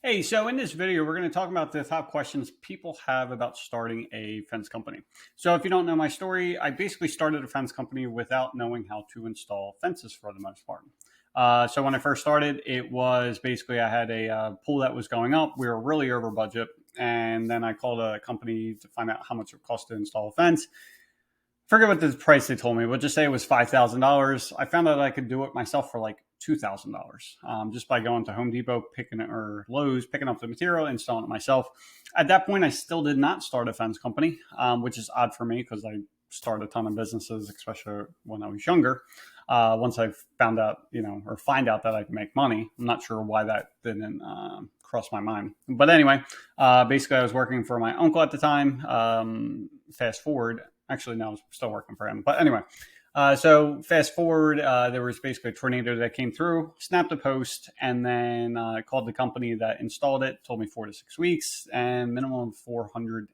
Hey, so in this video, we're going to talk about the top questions people have about starting a fence company. So if you don't know my story, I basically started a fence company without knowing how to install fences for the most part. So when I first started, it was basically I had a pool that was going up. We were really over budget. And then I called a company to find out how much it would cost to install a fence. Forget what the price they told me, but just say it was $5,000. I found out I could do it myself for like $2,000 just by going to Home Depot, picking it, or Lowe's, picking up the material, installing it myself. At that point, I still did not start a fence company, which is odd for me because I started a ton of businesses, especially when I was younger. Once I found out, or find out that I can make money, I'm not sure why that didn't cross my mind. But anyway, basically, I was working for my uncle at the time. Fast forward. Actually, no, I was still working for him. But anyway, so fast forward, there was basically a tornado that came through, snapped a post, and then called the company that installed it, told me 4 to 6 weeks, and minimum of $400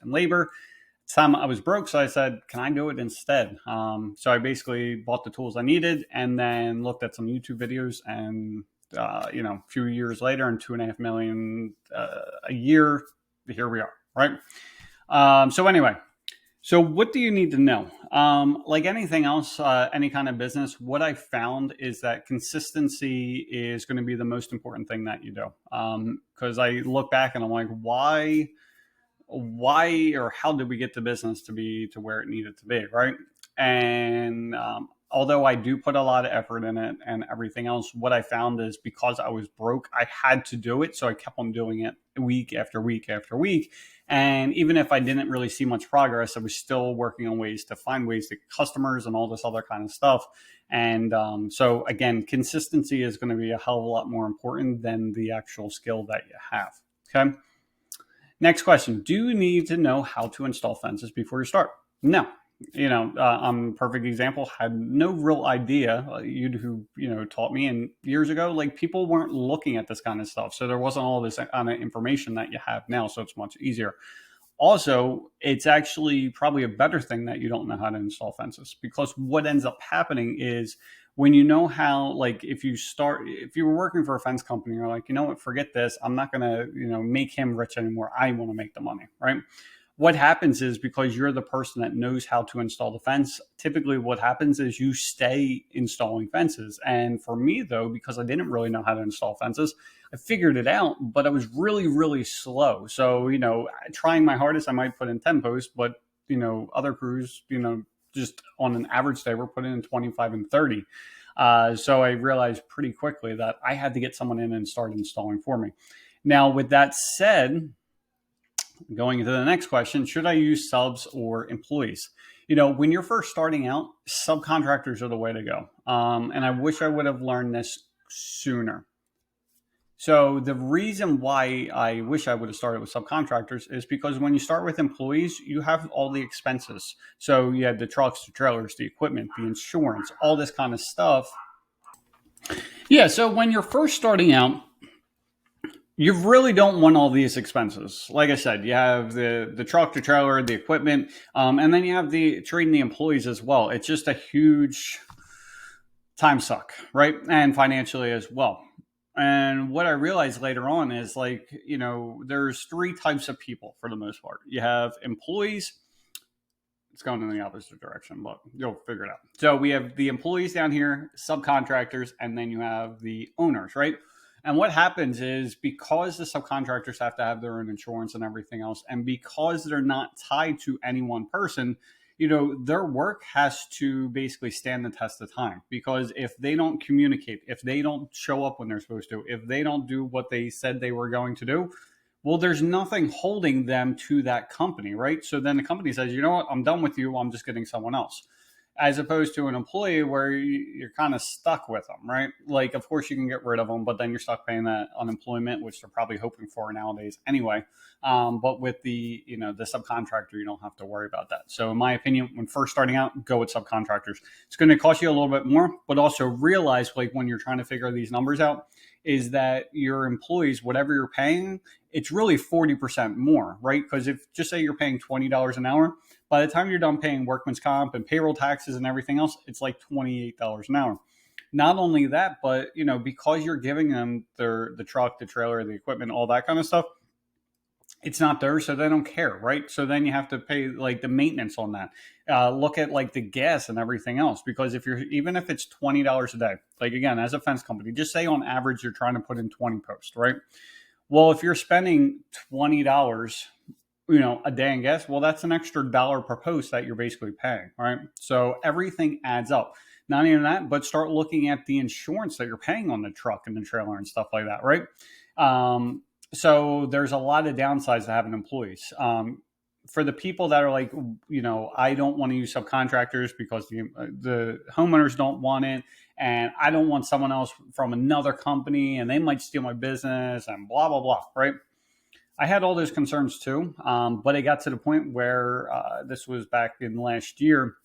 in labor. At the time I was broke, so I said, can I do it instead? So I basically bought the tools I needed and then looked at some YouTube videos and, a few years later and 2.5 million a year, here we are, right? So anyway, so what do you need to know? Like anything else, any kind of business, what I found is that consistency is going to be the most important thing that you do. Because I look back and I'm like, why, or how did we get the business to be to where it needed to be, right? And although I do put a lot of effort in it and everything else, what I found is because I was broke, I had to do it. So I kept on doing it week after week after week. And even if I didn't really see much progress, I was still working on ways to find ways to customers and all this other kind of stuff. And so again, consistency is going to be a hell of a lot more important than the actual skill that you have. Okay. Next question. Do you need to know how to install fences before you start? No. I'm a perfect example. Had no real idea. You who taught me, and years ago, like people weren't looking at this kind of stuff, so there wasn't all this kind of information that you have now. So it's much easier. Also, it's actually probably a better thing that you don't know how to install fences, because what ends up happening is when you know how, like if you were working for a fence company, you're like, you know what, forget this. I'm not going to, make him rich anymore. I want to make the money, right? What happens is because you're the person that knows how to install the fence, typically what happens is you stay installing fences. And for me, though, because I didn't really know how to install fences, I figured it out, but I was really, really slow. So, trying my hardest, I might put in 10 posts, but, other crews, just on an average day, we're putting in 25 and 30. So I realized pretty quickly that I had to get someone in and start installing for me. Now, with that said, going into the next question, should I use subs or employees? When you're first starting out, subcontractors are the way to go. And I wish I would have learned this sooner. So the reason why I wish I would have started with subcontractors is because when you start with employees, you have all the expenses. So you have the trucks, the trailers, the equipment, the insurance, all this kind of stuff. Yeah, so when you're first starting out, you really don't want all these expenses. Like I said, you have the truck, the trailer, the equipment, and then you have the trading the employees as well. It's just a huge time suck, right? And financially as well. And what I realized later on is there's 3 types of people for the most part. You have employees. It's going in the opposite direction, but you'll figure it out. So we have the employees down here, subcontractors, and then you have the owners, right? And what happens is because the subcontractors have to have their own insurance and everything else, and because they're not tied to any one person, their work has to basically stand the test of time. Because if they don't communicate, if they don't show up when they're supposed to, if they don't do what they said they were going to do, well, there's nothing holding them to that company, right? So then the company says, you know what, I'm done with you. I'm just getting someone else. As opposed to an employee where you're kind of stuck with them, right? Like, of course, you can get rid of them, but then you're stuck paying that unemployment, which they're probably hoping for nowadays anyway. But with the subcontractor, you don't have to worry about that. So in my opinion, when first starting out, go with subcontractors. It's going to cost you a little bit more, but also realize, like, when you're trying to figure these numbers out, is that your employees, whatever you're paying, it's really 40% more, right? Because if just say you're paying $20 an hour, by the time you're done paying workman's comp and payroll taxes and everything else, it's like $28 an hour. Not only that, but because you're giving them the truck, the trailer, the equipment, all that kind of stuff, it's not theirs, so they don't care, right? So then you have to pay like the maintenance on that. Look at like the gas and everything else, because even if it's $20 a day, like again, as a fence company, just say on average you're trying to put in 20 posts, right? Well, if you're spending $20, a day in gas, well, that's an extra dollar per post that you're basically paying, right? So everything adds up. Not even that, but start looking at the insurance that you're paying on the truck and the trailer and stuff like that, right? So there's a lot of downsides to having employees. For the people that are like, I don't want to use subcontractors because the homeowners don't want it, and I don't want someone else from another company, and they might steal my business, and blah blah blah. Right? I had all those concerns too, but it got to the point where this was back in last year,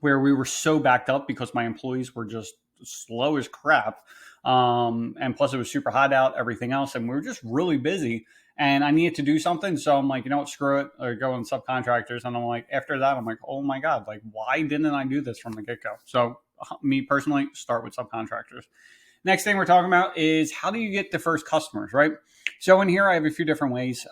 where we were so backed up because my employees were just slow as crap. And plus it was super hot out, everything else. And we were just really busy and I needed to do something. So I'm like, you know what, screw it. Or go on subcontractors. And I'm like, after that, I'm like, oh my God, like, why didn't I do this from the get go? So me personally, start with subcontractors. Next thing we're talking about is how do you get the first customers, right? So in here, I have a few different ways.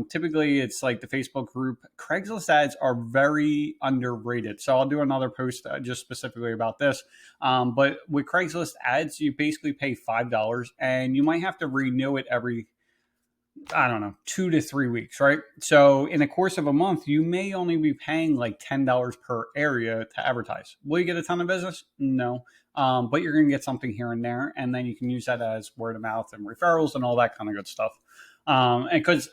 Typically, it's like the Facebook group. Craigslist ads are very underrated. So I'll do another post just specifically about this. But with Craigslist ads, you basically pay $5 and you might have to renew it every, I don't know, 2 to 3 weeks, right? So in the course of a month, you may only be paying like $10 per area to advertise. Will you get a ton of business? No. But you're going to get something here and there, and then you can use that as word of mouth and referrals and all that kind of good stuff. And because,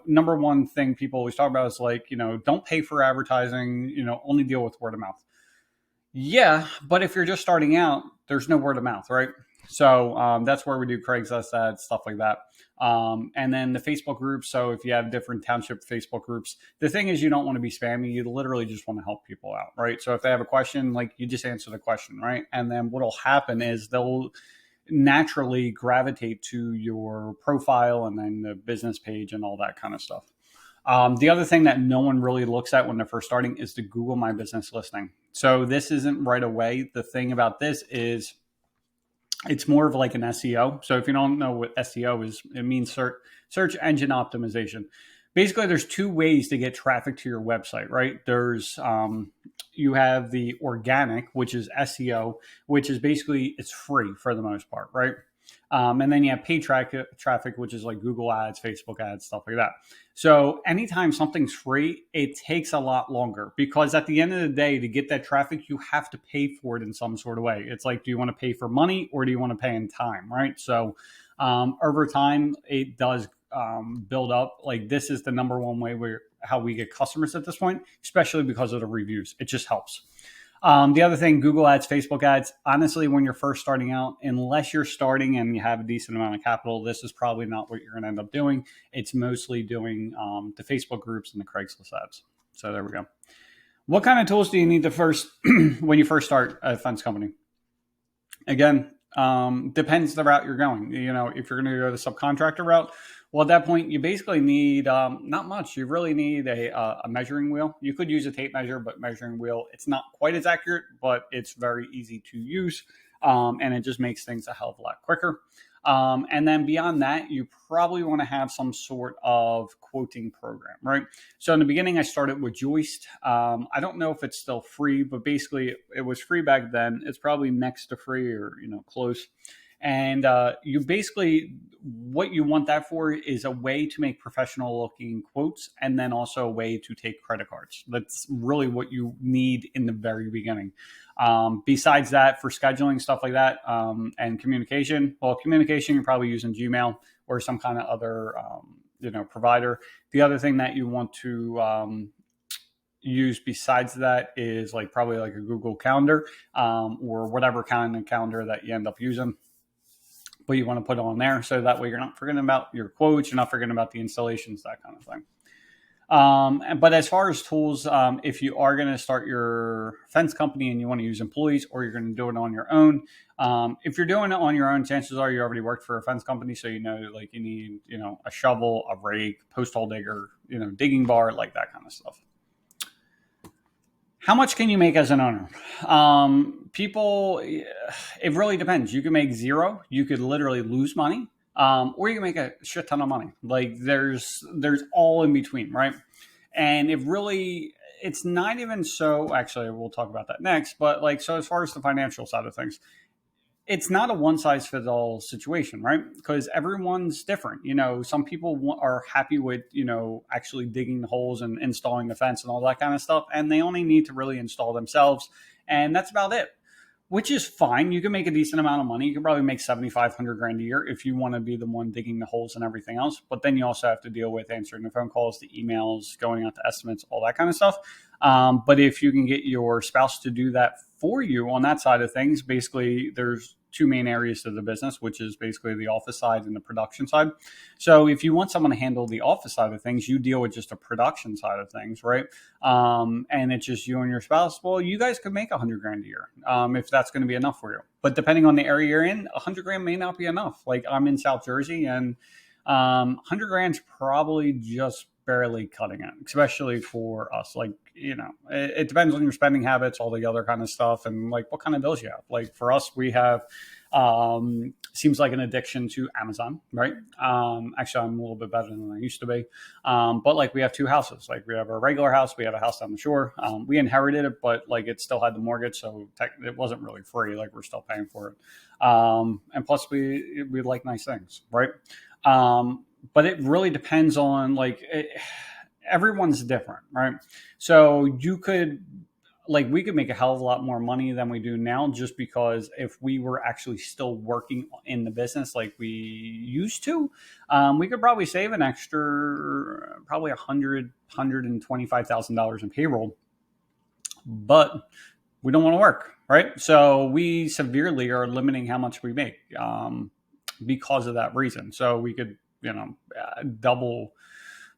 number one thing people always talk about is like, don't pay for advertising, only deal with word of mouth. Yeah, but if you're just starting out, there's no word of mouth, right? So that's where we do Craigslist ads, stuff like that. And then the Facebook groups. So if you have different township Facebook groups, the thing is you don't want to be spammy. You literally just want to help people out, right? So if they have a question, like you just answer the question, right? And then what'll happen is they'll naturally gravitate to your profile and then the business page and all that kind of stuff. The other thing that no one really looks at when they're first starting is the Google My Business listing. So this isn't right away. The thing about this is it's more of like an SEO. So if you don't know what SEO is, it means search engine optimization. Basically, there's two ways to get traffic to your website, right? There's you have the organic, which is SEO, which is basically it's free for the most part, right? And then you have paid traffic, which is like Google ads, Facebook ads, stuff like that. So anytime something's free, it takes a lot longer because at the end of the day, to get that traffic, you have to pay for it in some sort of way. It's like, do you want to pay for money or do you want to pay in time, right? So over time, it does build up. Like this is the number one way how we get customers at this point, especially because of the reviews. It just helps. The other thing, Google ads, Facebook ads, honestly, when you're first starting out, unless you're starting and you have a decent amount of capital, this is probably not what you're going to end up doing. It's mostly doing the Facebook groups and the Craigslist ads. So there we go. What kind of tools do you need when you first start a fence company? Again, depends the route you're going. If you're going to go the subcontractor route, well, at that point, you basically need not much. You really need a measuring wheel. You could use a tape measure, but measuring wheel, it's not quite as accurate, but it's very easy to use. And it just makes things a hell of a lot quicker. And then beyond that, you probably want to have some sort of quoting program, right? So in the beginning, I started with Joist. I don't know if it's still free, but basically it was free back then. It's probably next to free or, close. And you basically, what you want that for is a way to make professional looking quotes and then also a way to take credit cards. That's really what you need in the very beginning. Besides that, for scheduling, stuff like that, and communication, you're probably using Gmail or some kind of other, provider. The other thing that you want to use besides that is probably like a Google Calendar or whatever kind of calendar that you end up using. But you want to put on there so that way you're not forgetting about your quotes, you're not forgetting about the installations, that kind of thing. But as far as tools, if you are going to start your fence company and you want to use employees or you're going to do it on your own, if you're doing it on your own, chances are you already worked for a fence company. So, you need, a shovel, a rake, post hole digger, digging bar, like that kind of stuff. How much can you make as an owner? People, it really depends. You can make zero. You could literally lose money, or you can make a shit ton of money. Like there's all in between, right? And it really, it's not even so. Actually, we'll talk about that next. But like, so as far as the financial side of things, it's not a one size fits all situation, right? Because everyone's different. Some people are happy with, actually digging the holes and installing the fence and all that kind of stuff. And they only need to really install themselves. And that's about it, which is fine. You can make a decent amount of money. You can probably make 7,500 grand a year if you want to be the one digging the holes and everything else. But then you also have to deal with answering the phone calls, the emails, going out to estimates, all that kind of stuff. But if you can get your spouse to do that for you on that side of things, basically there's two main areas of the business, which is basically the office side and the production side. So if you want someone to handle the office side of things, you deal with just the production side of things, right? And it's just you and your spouse. Well, you guys could make 100 grand a year if that's going to be enough for you. But depending on the area you're in, 100 grand may not be enough. Like I'm in South Jersey, and 100 grand's probably just barely cutting it, especially for us. Like, it depends on your spending habits, all the other kind of stuff, and like what kind of bills you have. Like for us, we have seems like an addiction to Amazon, right? Actually, I'm a little bit better than I used to be. But like we have two houses. Like we have a regular house, we have a house down the shore. We inherited it, but like it still had the mortgage, so it wasn't really free. Like we're still paying for it. And plus, we like nice things, right? But it really depends on everyone's different, right? So we could make a hell of a lot more money than we do now, just because if we were actually still working in the business like we used to, we could probably save an extra probably $125,000 in payroll, but we don't want to work, right? So we severely are limiting how much we make because of that reason. So we could, double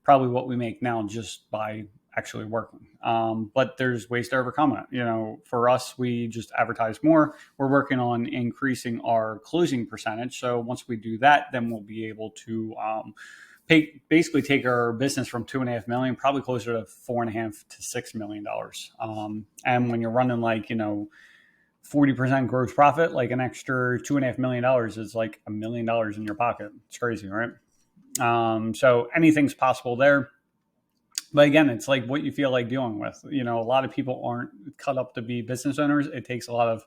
probably what we make now just by actually working. But there's ways to overcome it. For us, we just advertise more. We're working on increasing our closing percentage. So once we do that, then we'll be able to basically take our business from 2.5 million, probably closer to 4.5 to $6 million. And when you're running 40% gross profit, like an extra $2.5 million is like $1 million in your pocket. It's crazy, right? So anything's possible there. But again, it's like what you feel like dealing with. A lot of people aren't cut up to be business owners. It takes a lot of,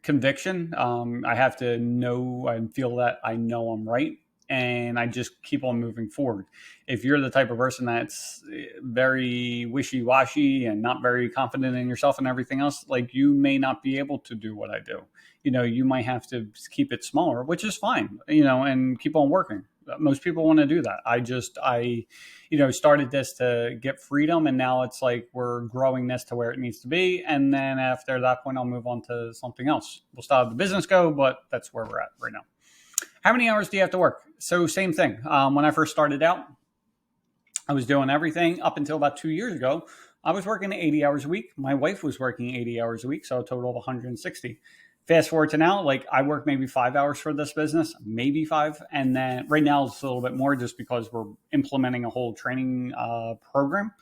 conviction. I have to know and feel that I know I'm right. And I just keep on moving forward. If you're the type of person that's very wishy-washy and not very confident in yourself and everything else, like you may not be able to do what I do. You might have to keep it smaller, which is fine, and keep on working. Most people want to do that. I started this to get freedom, and now it's like we're growing this to where it needs to be. And then after that point, I'll move on to something else. We'll still have the business go, but that's where we're at right now. How many hours do you have to work? So same thing. When I first started out, I was doing everything up until about 2 years ago. I was working 80 hours a week. My wife was working 80 hours a week, so a total of 160. Fast forward to now, like I work maybe 5 hours for this business, maybe 5. And then right now it's a little bit more just because we're implementing a whole training program.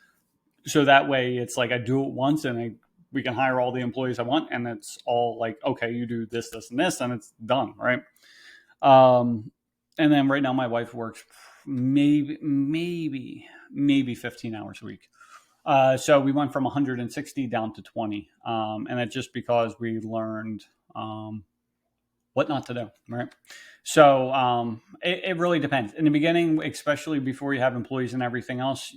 So that way it's like I do it once and we can hire all the employees I want. And it's all like, okay, you do this, this, and this, and it's done, right? And then right now my wife works maybe 15 hours a week. So we went from 160 down to 20. And it's just because we learned what not to do, right? So it really depends. In the beginning, especially before you have employees and everything else,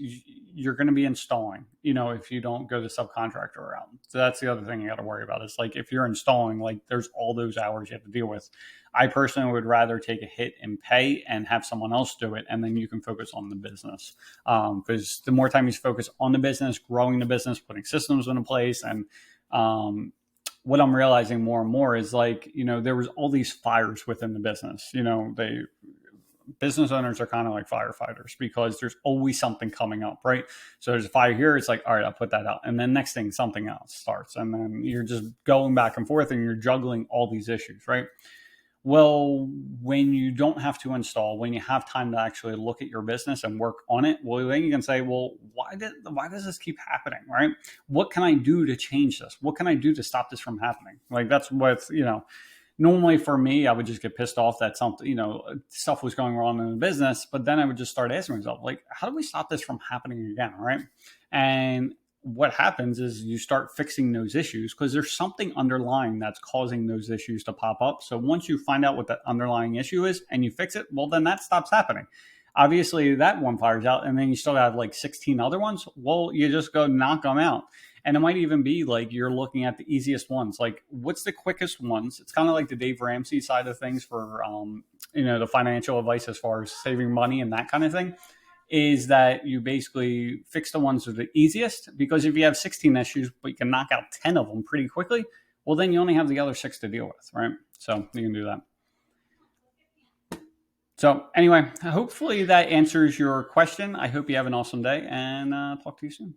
you're going to be installing, if you don't go the subcontractor route. So that's the other thing you got to worry about. Is like if you're installing, like there's all those hours you have to deal with. I personally would rather take a hit in pay and have someone else do it, and then you can focus on the business. Because the more time you focus on the business, growing the business, putting systems into place, and what I'm realizing more and more is there was all these fires within the business. Business owners are kind of like firefighters because there's always something coming up, right? So there's a fire here. It's like, all right, I'll put that out. And then next thing, something else starts. And then you're just going back and forth and you're juggling all these issues, right? Well, when you don't have to install, when you have time to actually look at your business and work on it, well, then you can say, well, why does this keep happening, right? What can I do to change this? What can I do to stop this from happening? Like that's what normally for me, I would just get pissed off that something, stuff was going wrong in the business. But then I would just start asking myself, like, how do we stop this from happening again? Right. And what happens is you start fixing those issues because there's something underlying that's causing those issues to pop up. So once you find out what that underlying issue is and you fix it, well, then that stops happening. Obviously, that one fires out, and then you still have like 16 other ones. Well, you just go knock them out. And it might even be like you're looking at the easiest ones. Like, what's the quickest ones? It's kind of like the Dave Ramsey side of things for, the financial advice as far as saving money and that kind of thing. Is that you basically fix the ones that are the easiest? Because if you have 16 issues, but you can knock out 10 of them pretty quickly, well, then you only have the other 6 to deal with, right? So you can do that. So anyway, hopefully that answers your question. I hope you have an awesome day, and talk to you soon.